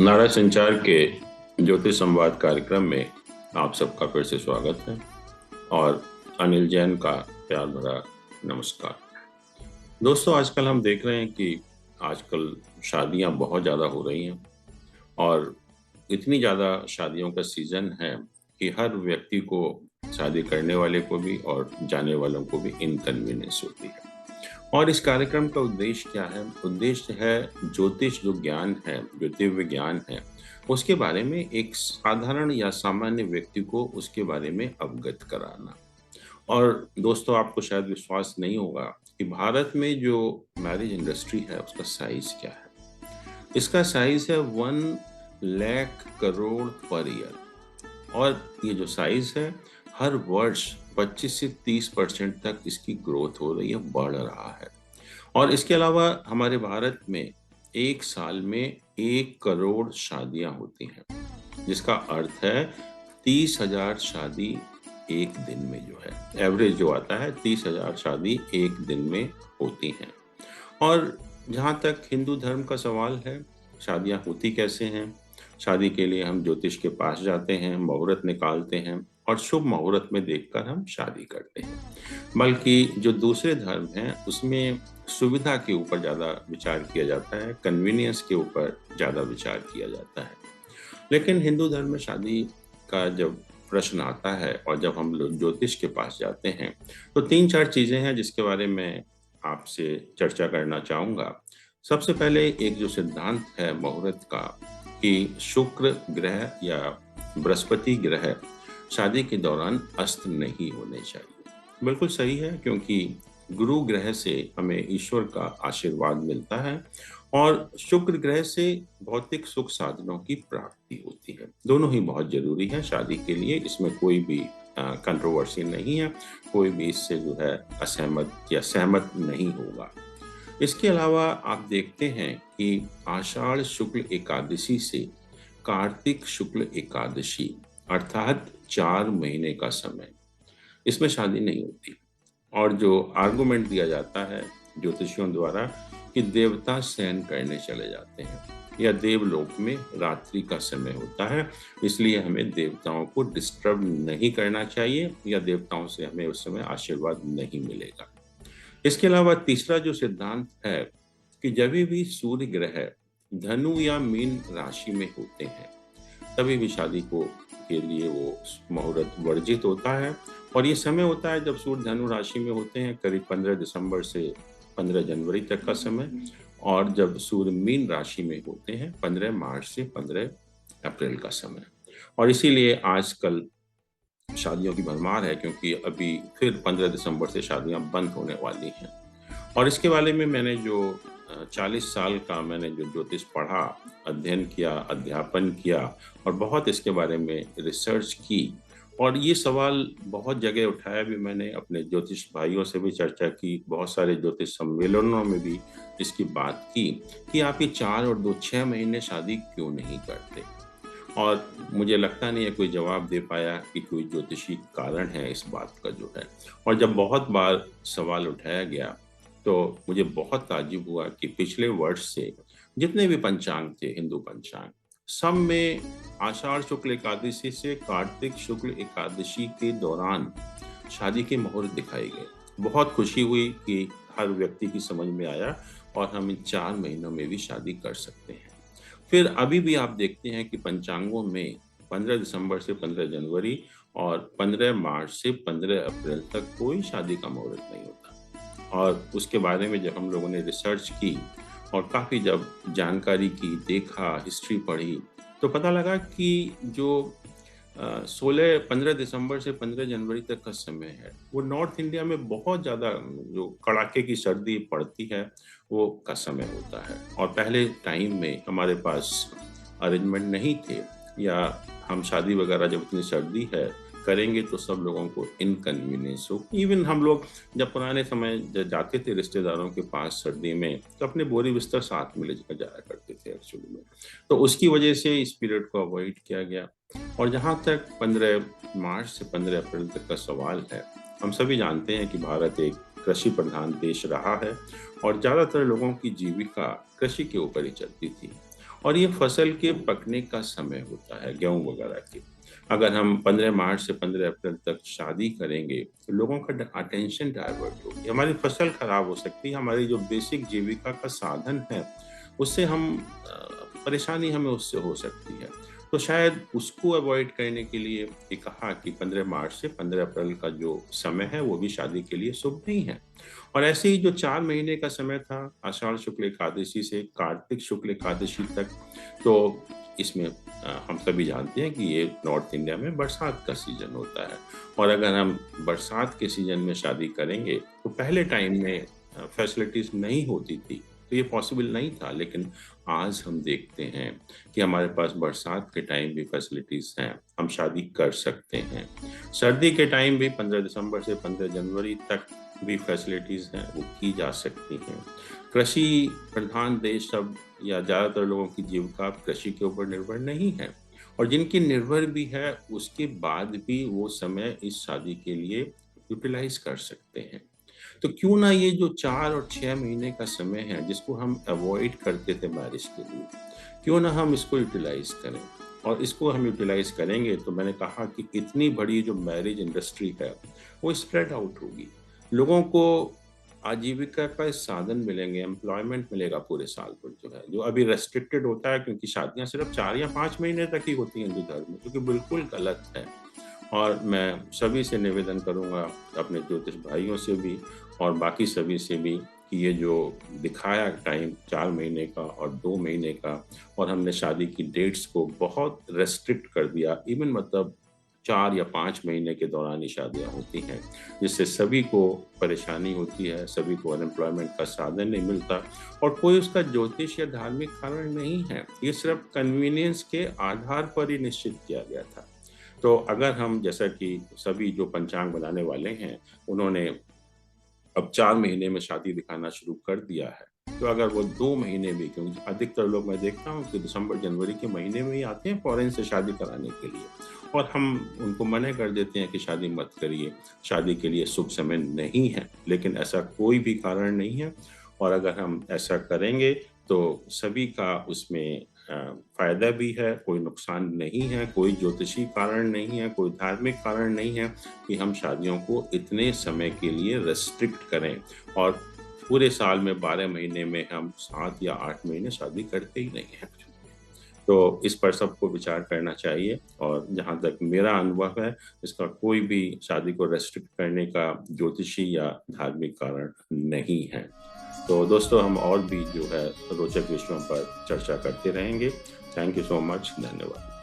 नारा संचार के ज्योतिष संवाद कार्यक्रम में आप सबका फिर से स्वागत है और अनिल जैन का प्यार भरा नमस्कार। दोस्तों, आजकल हम देख रहे हैं कि आजकल शादियां बहुत ज़्यादा हो रही हैं और इतनी ज़्यादा शादियों का सीज़न है कि हर व्यक्ति को, शादी करने वाले को भी और जाने वालों को भी इनकन्वीनियंस होती है। और इस कार्यक्रम का उद्देश्य क्या है? उद्देश्य है ज्योतिष जो ज्ञान है, जो दिव्य ज्ञान है, उसके बारे में एक साधारण या सामान्य व्यक्ति को उसके बारे में अवगत कराना। और दोस्तों, आपको शायद विश्वास नहीं होगा कि भारत में जो मैरिज इंडस्ट्री है उसका साइज क्या है। इसका साइज है 1 लाख करोड़ पर ईयर। और ये जो साइज है, हर वर्ष 25 से 30% तक इसकी ग्रोथ हो रही है, बढ़ रहा है। और इसके अलावा हमारे भारत में एक साल में 1 करोड़ शादियां होती हैं, जिसका अर्थ है 30,000 शादी एक दिन में, जो है एवरेज जो आता है 30,000 शादी एक दिन में होती हैं। और जहाँ तक हिंदू धर्म का सवाल है, शादियां होती कैसे हैं? शादी के लिए हम ज्योतिष के पास जाते हैं, मुहूर्त निकालते हैं और शुभ मुहूर्त में देखकर हम शादी करते हैं। बल्कि जो दूसरे धर्म हैं उसमें सुविधा के ऊपर ज़्यादा विचार किया जाता है, कन्वीनियंस के ऊपर ज़्यादा विचार किया जाता है। लेकिन हिंदू धर्म में शादी का जब प्रश्न आता है और जब हम लोग ज्योतिष के पास जाते हैं, तो 3-4 चीज़ें हैं जिसके बारे में आपसे चर्चा करना चाहूँगा। सबसे पहले एक जो सिद्धांत है मुहूर्त का, कि शुक्र ग्रह या बृहस्पति ग्रह शादी के दौरान अस्त नहीं होने चाहिए। बिल्कुल सही है, क्योंकि गुरु ग्रह से हमें ईश्वर का आशीर्वाद मिलता है और शुक्र ग्रह से भौतिक सुख साधनों की प्राप्ति होती है। दोनों ही बहुत जरूरी है शादी के लिए, इसमें कोई भी कंट्रोवर्सी नहीं है, कोई भी इससे जो है असहमत या सहमत नहीं होगा। इसके अलावा आप देखते हैं कि आषाढ़ शुक्ल एकादशी से कार्तिक शुक्ल एकादशी, अर्थात 4 महीने का समय, इसमें शादी नहीं होती। और जो आर्गुमेंट दिया जाता है ज्योतिषियों द्वारा कि देवता शयन करने चले जाते हैं या देवलोक में रात्रि का समय होता है, इसलिए हमें देवताओं को डिस्टर्ब नहीं करना चाहिए या देवताओं से हमें उस समय आशीर्वाद नहीं मिलेगा। इसके अलावा तीसरा जो सिद्धांत है कि जब भी सूर्य ग्रह धनु या मीन राशि में होते हैं, तभी भी शादी को के लिए वो मुहूर्त वर्जित होता है। और ये समय होता है जब सूर्य धनु राशि में होते हैं, करीब 15 दिसंबर से 15 जनवरी तक का समय, और जब सूर्य मीन राशि में होते हैं 15 मार्च से 15 अप्रैल का समय। और इसीलिए आजकल शादियों की भरमार है, क्योंकि अभी फिर 15 दिसंबर से शादियां बंद होने वाली हैं। और इसके बारे में मैंने जो 40 साल का मैंने जो ज्योतिष पढ़ा, अध्ययन किया, अध्यापन किया और बहुत इसके बारे में रिसर्च की, और ये सवाल बहुत जगह उठाया भी मैंने, अपने ज्योतिष भाइयों से भी चर्चा की, बहुत सारे ज्योतिष सम्मेलनों में भी इसकी बात की कि आप ये 4 और 2 6 महीने शादी क्यों नहीं करते। और मुझे लगता नहीं है कोई जवाब दे पाया कि कोई ज्योतिषी कारण है इस बात का, जो है। और जब बहुत बार सवाल उठाया गया तो मुझे बहुत ताज्जुब हुआ कि पिछले वर्ष से जितने भी पंचांग थे, हिंदू पंचांग, सब में आषाढ़ शुक्ल एकादशी से कार्तिक शुक्ल एकादशी के दौरान शादी के मुहूर्त दिखाए गए। बहुत खुशी हुई कि हर व्यक्ति की समझ में आया और हम इन 4 महीनों में भी शादी कर सकते हैं। फिर अभी भी आप देखते हैं कि पंचांगों में 15 दिसंबर से 15 जनवरी और 15 मार्च से 15 अप्रैल तक कोई शादी का मुहूर्त नहीं होता। और उसके बारे में जब हम लोगों ने रिसर्च की और काफ़ी जब जानकारी की, देखा, हिस्ट्री पढ़ी, तो पता लगा कि जो 15 दिसंबर से 15 जनवरी तक का समय है, वो नॉर्थ इंडिया में बहुत ज़्यादा जो कड़ाके की सर्दी पड़ती है वो का समय होता है। और पहले टाइम में हमारे पास अरेंजमेंट नहीं थे, या हम शादी वगैरह जब इतनी सर्दी है करेंगे तो सब लोगों को इनकन्वीनियंस हो। इवन हम लोग जब पुराने समय जाते थे रिश्तेदारों के पास सर्दी में, तो अपने बोरी बिस्तर साथ में लेकर जाया करते थे एक्चुअली में। तो उसकी वजह से इस पीरियड को अवॉइड किया गया। और जहाँ तक 15 मार्च से 15 अप्रैल तक का सवाल है, हम सभी जानते हैं कि भारत एक कृषि प्रधान देश रहा है और ज़्यादातर लोगों की जीविका कृषि के ऊपर ही चलती थी। और ये फसल के पकने का समय होता है गेहूँ वगैरह के। अगर हम 15 मार्च से 15 अप्रैल तक शादी करेंगे, तो लोगों का अटेंशन डाइवर्ट होगी, हमारी फसल खराब हो सकती है, हमारी जो बेसिक जीविका का साधन है, उससे हम परेशानी हमें उससे हो सकती है। तो शायद उसको अवॉइड करने के लिए ये कहा कि 15 मार्च से 15 अप्रैल का जो समय है, वो भी शादी के लिए शुभ नहीं है। और ऐसे ही जो 4 महीने का समय था, आषाढ़ शुक्ल एकादशी से कार्तिक शुक्ल एकादशी तक, तो इसमें हम सभी जानते हैं कि ये नॉर्थ इंडिया में बरसात का सीज़न होता है। और अगर हम बरसात के सीज़न में शादी करेंगे, तो पहले टाइम में फैसिलिटीज़ नहीं होती थी, तो ये पॉसिबल नहीं था। लेकिन आज हम देखते हैं कि हमारे पास बरसात के टाइम भी फैसिलिटीज़ हैं, हम शादी कर सकते हैं। सर्दी के टाइम भी 15 दिसंबर से 15 जनवरी तक भी फैसिलिटीज़ हैं, वो की जा सकती हैं। कृषि प्रधान देश अब या ज़्यादातर लोगों की जीविका कृषि के ऊपर निर्भर नहीं है, और जिनकी निर्भर भी है, उसके बाद भी वो समय इस शादी के लिए यूटिलाइज़ कर सकते हैं। तो क्यों ना ये जो 4 और 6 महीने का समय है, जिसको हम अवॉइड करते थे मैरिज के लिए, क्यों ना हम इसको यूटिलाइज़ करें। और इसको हम यूटिलाइज़ करेंगे, तो मैंने कहा कि इतनी बड़ी जो मैरिज इंडस्ट्री है, वो स्प्रेड आउट होगी। लोगों को आजीविका का साधन मिलेंगे, एम्प्लॉयमेंट मिलेगा पूरे साल भर जो है, जो अभी रेस्ट्रिक्टेड होता है, क्योंकि शादियाँ सिर्फ़ 4 या 5 महीने तक ही होती हैं हिंदू धर्म में, जो कि बिल्कुल गलत है। और मैं सभी से निवेदन करूँगा, अपने ज्योतिष भाइयों से भी और बाकी सभी से भी, कि ये जो दिखाया टाइम 4 महीने का और 2 महीने का, और हमने शादी की डेट्स को बहुत रेस्ट्रिक्ट कर दिया, इवन मतलब 4 या 5 महीने के दौरान ही शादियाँ होती हैं, जिससे सभी को परेशानी होती है, सभी को अनएम्प्लॉयमेंट का साधन नहीं मिलता, और कोई उसका ज्योतिष या धार्मिक कारण नहीं है। ये सिर्फ़ कन्वीनियंस के आधार पर ही निश्चित किया गया था। तो अगर हम, जैसा कि सभी जो पंचांग बनाने वाले हैं, उन्होंने अब 4 महीने में शादी दिखाना शुरू कर दिया है, तो अगर वो 2 महीने भी, क्योंकि अधिकतर लोग मैं देखता हूँ कि दिसंबर, जनवरी के महीने में ही आते हैं फ़ॉरेन से शादी कराने के लिए, और हम उनको मना कर देते हैं कि शादी मत करिए, शादी के लिए शुभ समय नहीं है। लेकिन ऐसा कोई भी कारण नहीं है, और अगर हम ऐसा करेंगे, तो सभी का उसमें फ़ायदा भी है, कोई नुकसान नहीं है, कोई ज्योतिषी कारण नहीं है, कोई धार्मिक कारण नहीं है कि हम शादियों को इतने समय के लिए रेस्ट्रिक्ट करें, और पूरे साल में 12 महीने में हम 7 या 8 महीने शादी करते ही नहीं हैं। तो इस पर सबको विचार करना चाहिए, और जहाँ तक मेरा अनुभव है, इसका कोई भी शादी को रेस्ट्रिक्ट करने का ज्योतिषी या धार्मिक कारण नहीं है। तो दोस्तों, हम और भी जो है रोचक विषयों पर चर्चा करते रहेंगे। Thank you so much. धन्यवाद।